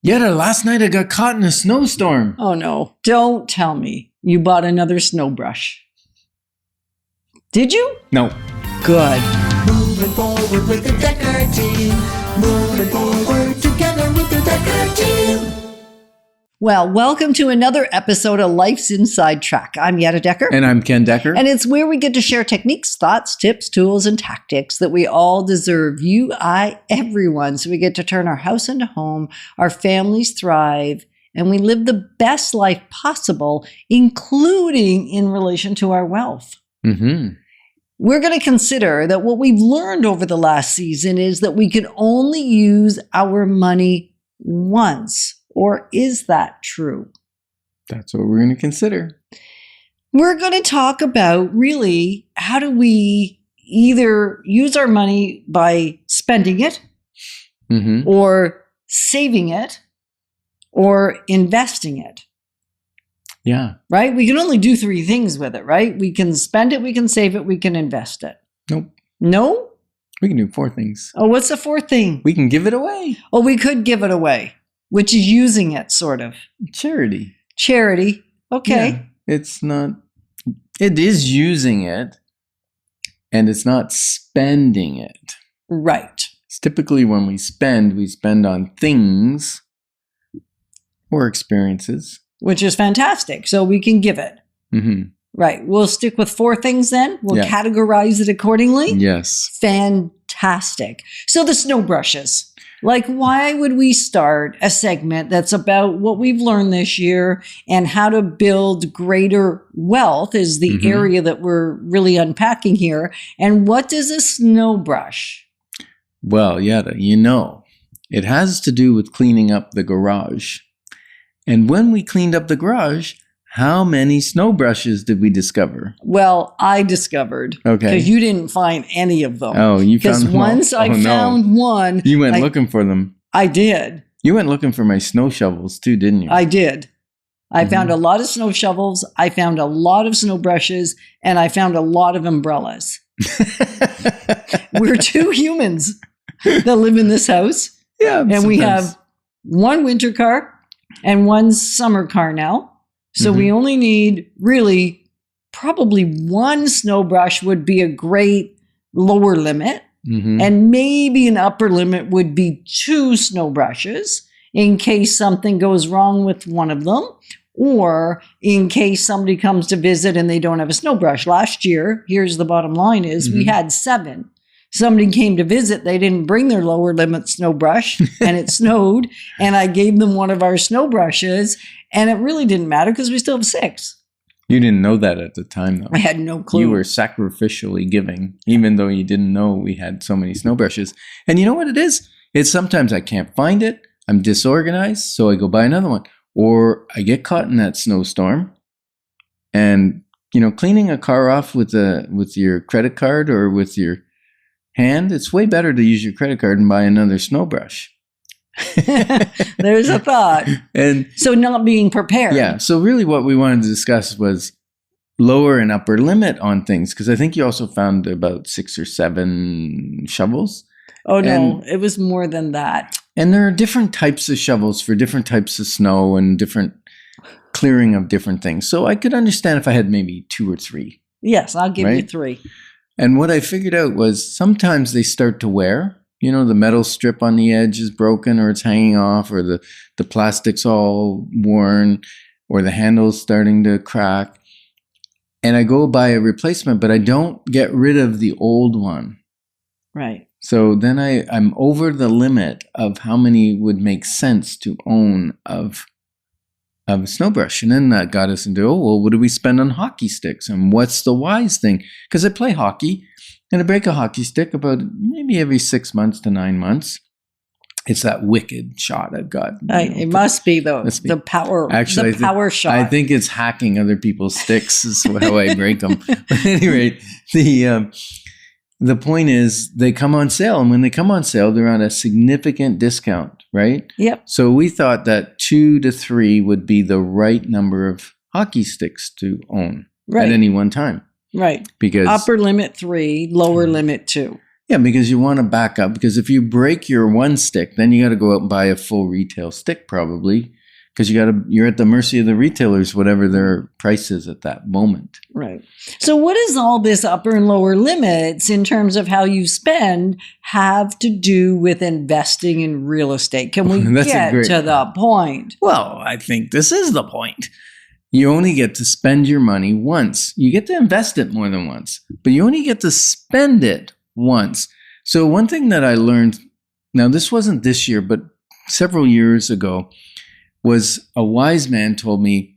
Yetta, last night I got caught in a snowstorm. Oh no, don't tell me you bought another snow brush. Did you? No. Good. Moving forward with the Dekker Team. Moving forward together with the Dekker Team. Well, welcome to another episode of Life's Inside Track. I'm Yetta Dekker. And I'm Ken Dekker. And it's where we get to share techniques, thoughts, tips, tools, and tactics that we all deserve. You, I, everyone. So we get to turn our house into home, our families thrive, and we live the best life possible, including in relation to our wealth. Mm-hmm. We're going to consider that what we've learned over the last season is that we can only use our money once. Or is that true? That's what we're going to consider. We're going to talk about really how do we either use our money by spending it or saving it or investing it. Yeah. Right? We can only do three things with it, right? We can spend it, we can save it, we can invest it. Nope. No? We can do four things. Oh, what's the fourth thing? We can give it away. Oh, we could give it away, which is using it, sort of. Charity. Charity. Okay. Yeah. It is using it, and it's not spending it. Right. It's typically when we spend on things or experiences. Which is fantastic. So we can give it. Mm-hmm. Right. We'll stick with four things then. We'll Yeah. categorize it accordingly. Yes. Fantastic. So the snow brushes. Like, why would we start a segment that's about what we've learned this year and how to build greater wealth is the area that we're really unpacking here. And what does a snow brush? Well, Yetta, it has to do with cleaning up the garage. And when we cleaned up the garage, how many snow brushes did we discover? Well, I discovered. Okay. Because you didn't find any of them. Oh, you found Because them all? once I found one. You went looking for them. I did. You went looking for my snow shovels too, didn't you? I did. I found a lot of snow shovels. I found a lot of snow brushes. And I found a lot of umbrellas. We're two humans that live in this house. Yeah. And we have one winter car and one summer car now. So we only need really probably one snow brush would be a great lower limit. And maybe an upper limit would be two snow brushes in case something goes wrong with one of them or in case somebody comes to visit and they don't have a snow brush. Last year, here's the bottom line is we had 7. Somebody came to visit, they didn't bring their lower limit snow brush and it snowed and I gave them one of our snow brushes and it really didn't matter because we still have 6. You didn't know that at the time, though. I had no clue. You were sacrificially giving, even though you didn't know we had so many snow brushes. And you know what it is? It's sometimes I can't find it. I'm disorganized, so I go buy another one. Or I get caught in that snowstorm. And, cleaning a car off with your credit card or with your hand, it's way better to use your credit card and buy another snow brush. There's a thought. And so not being prepared. Yeah. So really what we wanted to discuss was lower and upper limit on things. Because I think you also found about 6 or 7 shovels. Oh, no. It was more than that. And there are different types of shovels for different types of snow and different clearing of different things. So I could understand if I had maybe 2 or 3. Yes, I'll give you 3. And what I figured out was sometimes they start to wear. The metal strip on the edge is broken or it's hanging off or the plastic's all worn or the handle's starting to crack. And I go buy a replacement, but I don't get rid of the old one. Right. So then I'm over the limit of how many would make sense to own of a snow brush. And then that got us into, what do we spend on hockey sticks? And what's the wise thing? Because I play hockey. And I break a hockey stick about maybe every 6 months to 9 months. It's that wicked shot I've got. It must be the power. Actually, the power shot. I think it's hacking other people's sticks is how I break them. But at any rate, the point is they come on sale, and when they come on sale, they're on a significant discount, right? Yep. So we thought that 2 to 3 would be the right number of hockey sticks to own at any one time. Right. Because upper limit 3, lower limit 2. Yeah, because you want to back up. Because if you break your one stick, then you got to go out and buy a full retail stick probably. Because you're at the mercy of the retailers, whatever their price is at that moment. Right. So what does all this upper and lower limits in terms of how you spend have to do with investing in real estate? Can we get to the point? Well, I think this is the point. You only get to spend your money once. You get to invest it more than once, but you only get to spend it once. So one thing that I learned, now this wasn't this year, but several years ago, was a wise man told me,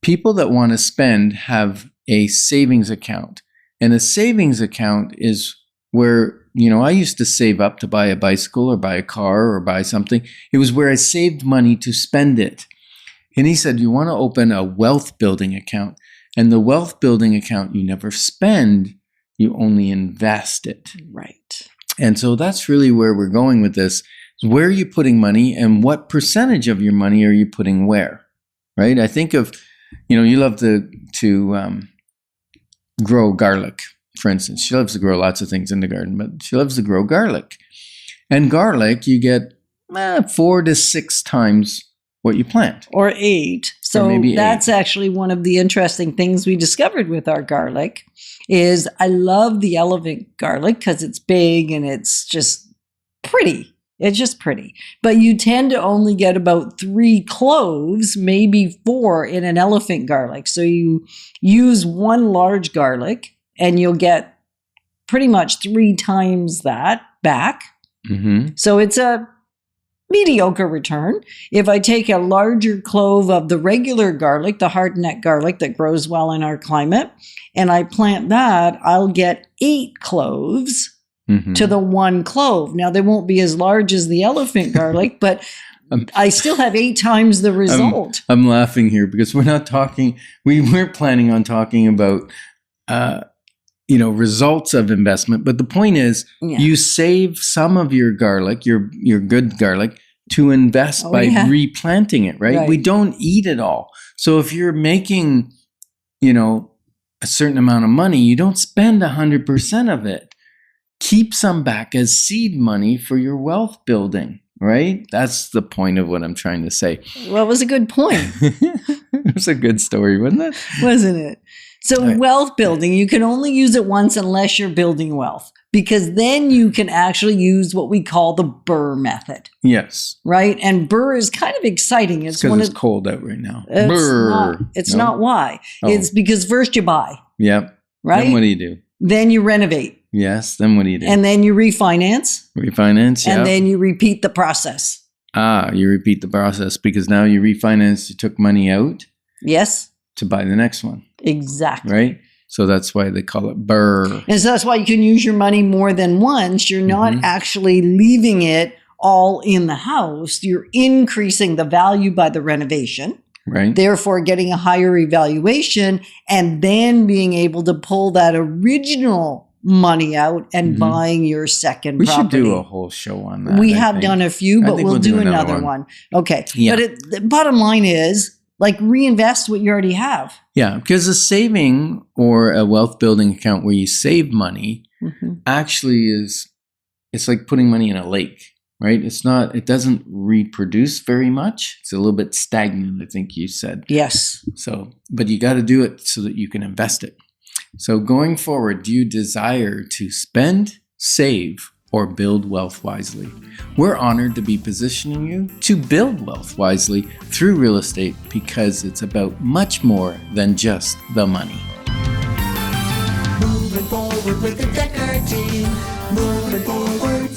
people that want to spend have a savings account. And a savings account is where, I used to save up to buy a bicycle or buy a car or buy something. It was where I saved money to spend it. And he said, you want to open a wealth building account. And the wealth building account, you never spend, you only invest it. Right. And so that's really where we're going with this. Where are you putting money and what percentage of your money are you putting where, right? I think of, you love to grow garlic, for instance. She loves to grow lots of things in the garden, but she loves to grow garlic. And garlic, you get 4 to 6 times what you plant. Or 8. So that's actually one of the interesting things we discovered with our garlic is I love the elephant garlic because it's big and it's just pretty. It's just pretty. But you tend to only get about 3 cloves, maybe 4 in an elephant garlic. So you use 1 large garlic and you'll get pretty much 3 times that back. Mm-hmm. So it's a mediocre return. If I take a larger clove of the regular garlic, the hardneck garlic that grows well in our climate, and I plant that, I'll get 8 cloves. Mm-hmm. To the 1 clove. Now, they won't be as large as the elephant garlic, but I still have 8 times the result. I'm laughing here because we weren't planning on talking about, results of investment. But the point is, you save some of your garlic, your good garlic, to invest by replanting it, right? We don't eat it all. So if you're making, a certain amount of money, you don't spend 100% of it. Keep some back as seed money for your wealth building, right? That's the point of what I'm trying to say. Well, it was a good point. It was a good story, wasn't it? Wasn't it? So wealth building, you can only use it once unless you're building wealth, because then you can actually use what we call the BRRRR method. Yes. Right? And BRRRR is kind of exciting. It's because it's cold out right now. It's not why. Oh. It's because first you buy. Yep. Right? Then what do you do? Then you renovate. Yes. Then what do you do? And then you refinance. Refinance, yeah. And then you repeat the process. You repeat the process because now you refinanced, you took money out. Yes. To buy the next one. Exactly. Right? So that's why they call it BRRRR. And so that's why you can use your money more than once. You're not actually leaving it all in the house. You're increasing the value by the renovation. Right. Therefore, getting a higher evaluation and then being able to pull that original money out and buying your second property. We should do a whole show on that. We have done a few, but we'll do another one. Okay. Yeah. But the bottom line is, reinvest what you already have. Yeah, because a saving or a wealth building account where you save money actually it's like putting money in a lake. Right? It doesn't reproduce very much. It's a little bit stagnant, I think you said. Yes. So, but you got to do it so that you can invest it. So going forward, do you desire to spend, save, or build wealth wisely? We're honored to be positioning you to build wealth wisely through real estate because it's about much more than just the money. Moving forward with the Dekker Team. Moving forward.